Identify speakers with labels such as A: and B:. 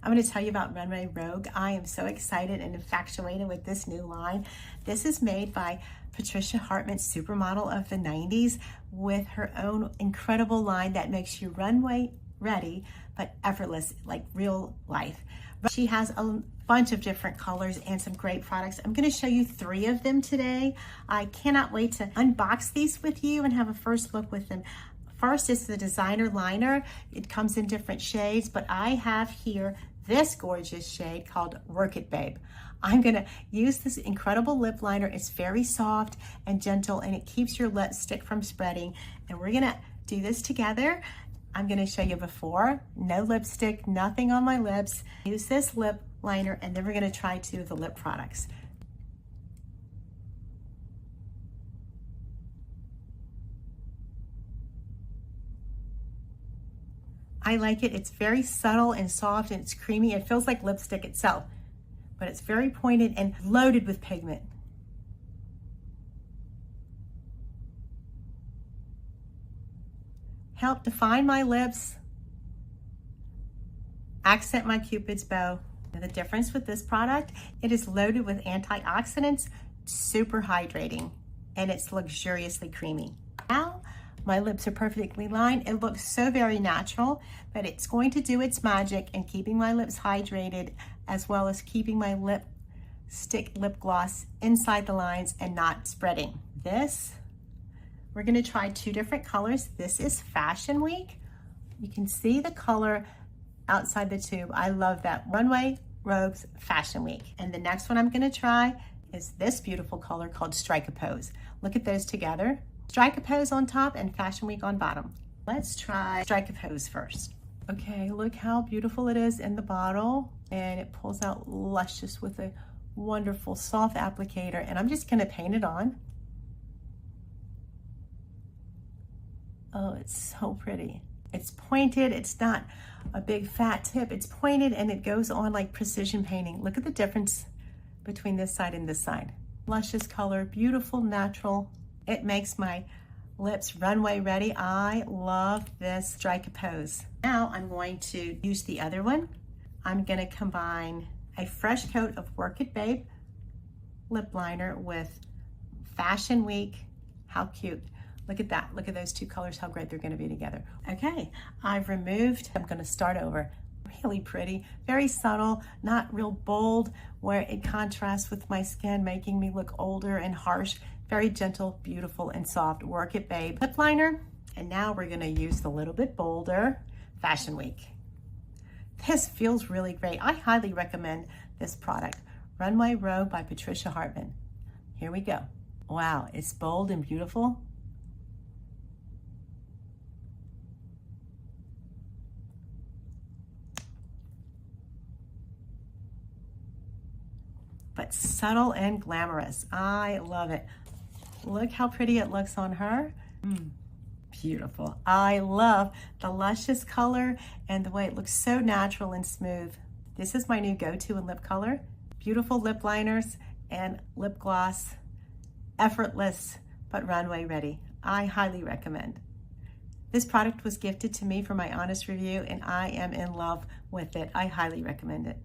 A: I'm going to tell you about Runway Rogue. I am so excited and infatuated with this new line. This is made by Patricia Hartman, supermodel of the 90s, with her own incredible line that makes you runway ready, but effortless, like real life. She has a bunch of different colors and some great products. I'm going to show you 3 of them today. I cannot wait to unbox these with you and have a first look with them. First is the designer liner. It comes in different shades, but I have here this gorgeous shade called Work It Babe. I'm gonna use this incredible lip liner. It's very soft and gentle, and it keeps your lipstick from spreading. And we're gonna do this together. I'm gonna show you before, no lipstick, nothing on my lips. Use this lip liner, and then we're gonna try 2 of the lip products. I like it. It's very subtle and soft, and it's creamy. It feels like lipstick itself, but it's very pointed and loaded with pigment. Help define my lips, accent my Cupid's bow. And the difference with this product, it is loaded with antioxidants, super hydrating, and it's luxuriously creamy. Now, my lips are perfectly lined. It looks so very natural, but it's going to do its magic in keeping my lips hydrated, as well as keeping my lipstick lip gloss inside the lines and not spreading. This, we're gonna try 2 different colors. This is Fashion Week. You can see the color outside the tube. I love that. Runway Rogue's Fashion Week. And the next one I'm gonna try is this beautiful color called Strike a Pose. Look at those together. Strike a Pose on top and Fashion Week on bottom. Let's try Strike a Pose first. Okay, look how beautiful it is in the bottle, and it pulls out luscious with a wonderful soft applicator, and I'm just gonna paint it on. Oh, it's so pretty. It's pointed, it's not a big fat tip, it's pointed, and it goes on like precision painting. Look at the difference between this side and this side. Luscious color, beautiful, natural. It makes my lips runway ready. I love this Strike a Pose. Now I'm going to use the other one. I'm gonna combine a fresh coat of Work It Babe lip liner with Fashion Week. How cute. Look at that. Look at those 2 colors, how great they're gonna be together. Okay, I'm gonna start over. Really pretty, very subtle, not real bold, where it contrasts with my skin, making me look older and harsh. Very gentle, beautiful, and soft Work It Babe lip liner. And now we're gonna use the little bit bolder Fashion Week. This feels really great. I highly recommend this product. Runway Rogue by Patricia Hartman. Here we go. Wow, it's bold and beautiful. But subtle and glamorous. I love it. Look how pretty it looks on her. Beautiful. I love the luscious color and the way it looks so natural and smooth. This is my new go-to in lip color. Beautiful lip liners and lip gloss. Effortless, but runway ready. I highly recommend. This product was gifted to me for my honest review, and I am in love with it. I highly recommend it.